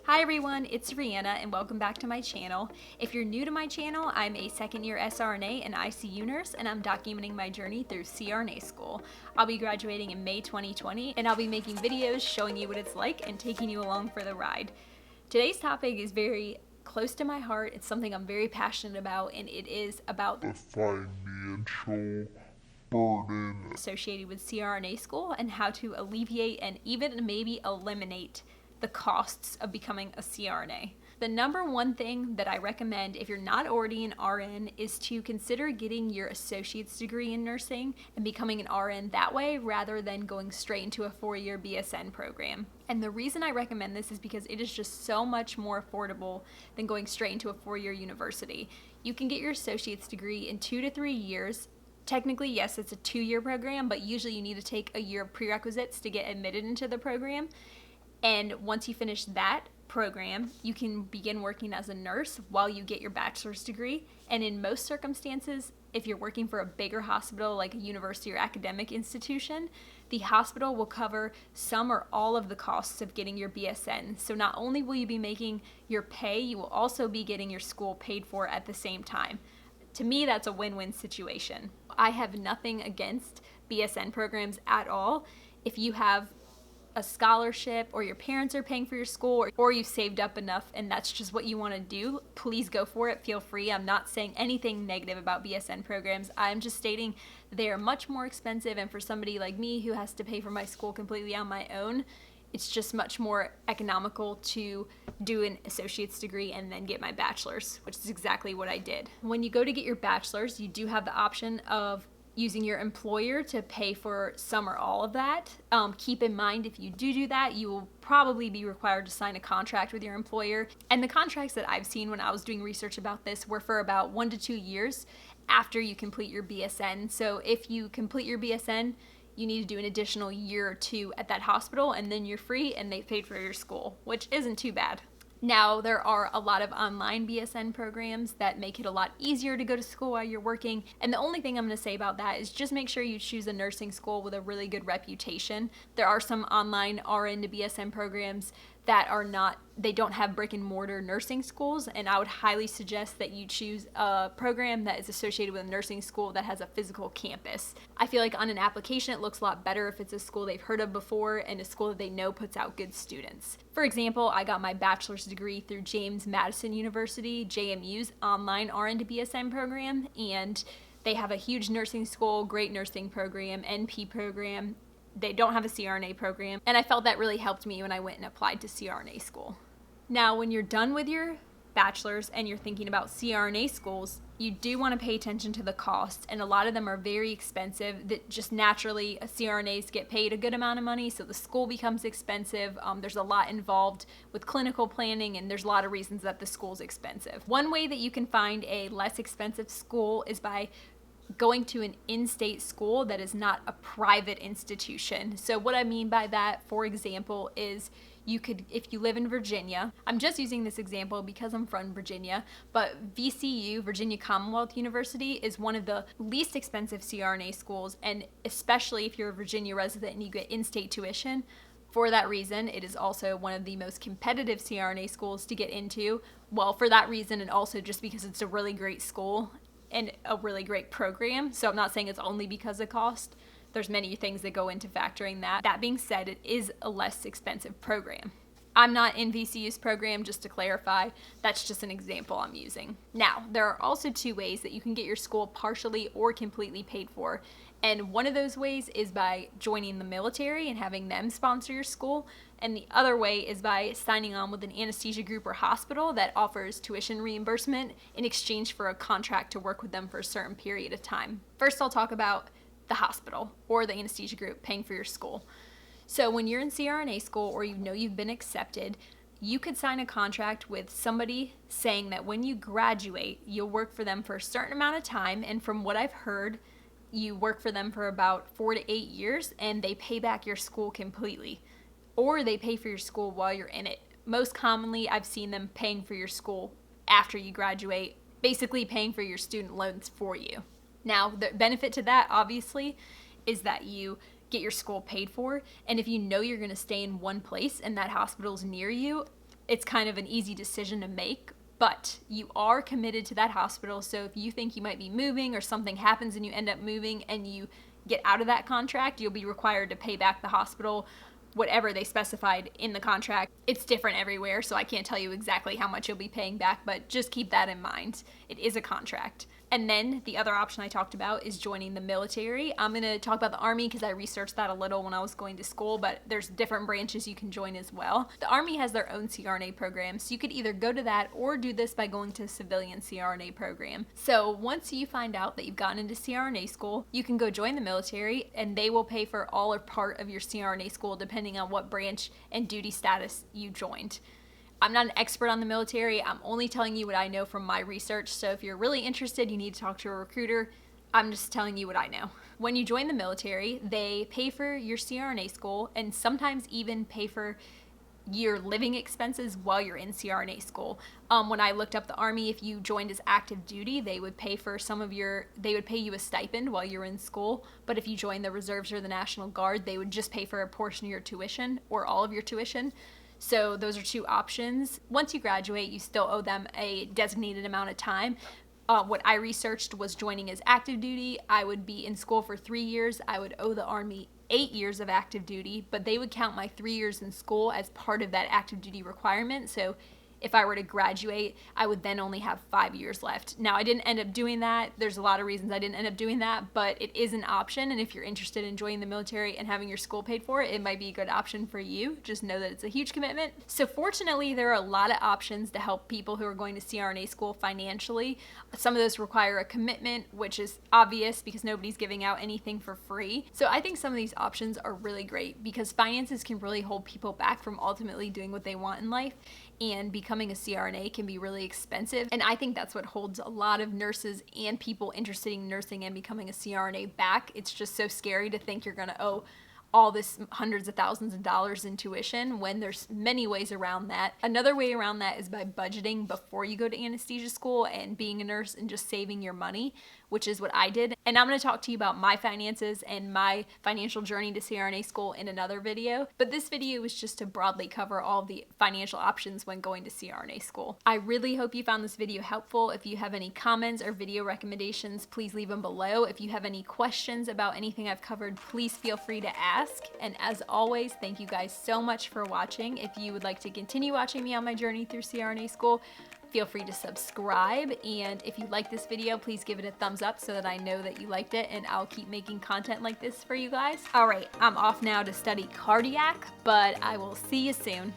Hi everyone, it's Rihanna and welcome back to my channel. If you're new to my channel, I'm a second year CRNA and ICU nurse and I'm documenting my journey through CRNA School. I'll be graduating in May 2020 and I'll be making videos showing you what it's like and taking you along for the ride. Today's topic is very close to my heart. It's something I'm very passionate about, and it is about the financial burden associated with CRNA school and how to alleviate and even maybe eliminate the costs of becoming a CRNA. The number one thing that I recommend if you're not already an RN is to consider getting your associate's degree in nursing and becoming an RN that way rather than going straight into a 4-year BSN program. And the reason I recommend this is because it is just so much more affordable than going straight into a 4-year university. You can get your associate's degree in 2 to 3 years. Technically, yes, it's a 2-year program, but usually you need to take a year of prerequisites to get admitted into the program. And once you finish that program, you can begin working as a nurse while you get your bachelor's degree. And in most circumstances, if you're working for a bigger hospital like a university or academic institution, the hospital will cover some or all of the costs of getting your BSN. So not only will you be making your pay, you will also be getting your school paid for at the same time. To me, that's a win-win situation. I have nothing against BSN programs at all. If you have a scholarship or your parents are paying for your school or you've saved up enough and that's just what you want to do, please go for it. Feel free. I'm not saying anything negative about BSN programs. I'm just stating they are much more expensive, and for somebody like me who has to pay for my school completely on my own, it's just much more economical to do an associate's degree and then get my bachelor's, which is exactly what I did. When you go to get your bachelor's, you do have the option of using your employer to pay for some or all of that. Keep in mind, if you do that, you will probably be required to sign a contract with your employer. And the contracts that I've seen when I was doing research about this were for about 1 to 2 years after you complete your BSN. So if you complete your BSN, you need to do an additional year or 2 at that hospital, and then you're free and they paid for your school, which isn't too bad. Now, there are a lot of online BSN programs that make it a lot easier to go to school while you're working, and the only thing I'm going to say about that is just make sure you choose a nursing school with a really good reputation. There are some online RN to BSN programs that they don't have brick and mortar nursing schools, and I would highly suggest that you choose a program that is associated with a nursing school that has a physical campus. I feel like on an application it looks a lot better if it's a school they've heard of before and a school that they know puts out good students. For example, I got my bachelor's degree through James Madison University, JMU's online RN to BSN program, and they have a huge nursing school, great nursing program, NP program. They don't have a CRNA program, and I felt that really helped me when I went and applied to CRNA school. Now, when you're done with your bachelor's and you're thinking about CRNA schools, you do want to pay attention to the cost, and a lot of them are very expensive. That just naturally, CRNAs get paid a good amount of money, so the school becomes expensive. There's a lot involved with clinical planning, and there's a lot of reasons that the school's expensive. One way that you can find a less expensive school is by going to an in-state school that is not a private institution. So what I mean by that, for example, is you could, if you live in Virginia, I'm just using this example because I'm from Virginia, but VCU, Virginia Commonwealth University, is one of the least expensive CRNA schools, and especially if you're a Virginia resident and you get in-state tuition. For that reason, it is also one of the most competitive CRNA schools to get into. Well, for that reason, and also just because it's a really great school and a really great program. So I'm not saying it's only because of cost. There's many things that go into factoring that. That being said, it is a less expensive program. I'm not in VCU's program, just to clarify. That's just an example I'm using. Now, there are also 2 ways that you can get your school partially or completely paid for. And one of those ways is by joining the military and having them sponsor your school. And the other way is by signing on with an anesthesia group or hospital that offers tuition reimbursement in exchange for a contract to work with them for a certain period of time. First, I'll talk about the hospital or the anesthesia group paying for your school. So when you're in CRNA school or you know you've been accepted, you could sign a contract with somebody saying that when you graduate, you'll work for them for a certain amount of time. And from what I've heard, you work for them for about 4 to 8 years and they pay back your school completely, or they pay for your school while you're in it. Most commonly, I've seen them paying for your school after you graduate, basically paying for your student loans for you. Now, the benefit to that, obviously, is that you get your school paid for, and if you know you're going to stay in one place and that hospital's near you, it's kind of an easy decision to make. But you are committed to that hospital, so if you think you might be moving or something happens and you end up moving and you get out of that contract, you'll be required to pay back the hospital whatever they specified in the contract. It's different everywhere, so I can't tell you exactly how much you'll be paying back, but just keep that in mind. It is a contract. And then the other option I talked about is joining the military. I'm going to talk about the Army because I researched that a little when I was going to school, but there's different branches you can join as well. The Army has their own CRNA program, so you could either go to that or do this by going to a civilian CRNA program. So once you find out that you've gotten into CRNA school, you can go join the military, and they will pay for all or part of your CRNA school depending on what branch and duty status you joined. I'm not an expert on the military. I'm only telling you what I know from my research. So if you're really interested, you need to talk to a recruiter. I'm just telling you what I know. When you join the military, they pay for your CRNA school and sometimes even pay for your living expenses while you're in CRNA school. When I looked up the Army, if you joined as active duty, they would pay for they would pay you a stipend while you're in school. But if you joined the reserves or the National Guard, they would just pay for a portion of your tuition or all of your tuition. So those are two options. Once you graduate, you still owe them a designated amount of time. What I researched was joining as active duty. I would be in school for 3 years. I would owe the Army 8 years of active duty, but they would count my 3 years in school as part of that active duty requirement. So if I were to graduate, I would then only have 5 years left. Now, I didn't end up doing that. There's a lot of reasons I didn't end up doing that, but it is an option. And if you're interested in joining the military and having your school paid for, it might be a good option for you. Just know that it's a huge commitment. So fortunately, there are a lot of options to help people who are going to CRNA school financially. Some of those require a commitment, which is obvious because nobody's giving out anything for free. So I think some of these options are really great because finances can really hold people back from ultimately doing what they want in life. And becoming a CRNA can be really expensive. And I think that's what holds a lot of nurses and people interested in nursing and becoming a CRNA back. It's just so scary to think you're going to owe all this hundreds of thousands of dollars in tuition when there's many ways around that. Another way around that is by budgeting before you go to anesthesia school and being a nurse and just saving your money, which is what I did. And I'm going to talk to you about my finances and my financial journey to CRNA school in another video. But this video was just to broadly cover all the financial options when going to CRNA school. I really hope you found this video helpful. If you have any comments or video recommendations, please leave them below. If you have any questions about anything I've covered, please feel free to ask. And as always, thank you guys so much for watching. If you would like to continue watching me on my journey through CRNA school, feel free to subscribe. And if you like this video, please give it a thumbs up so that I know that you liked it and I'll keep making content like this for you guys. All right, I'm off now to study cardiac, but I will see you soon.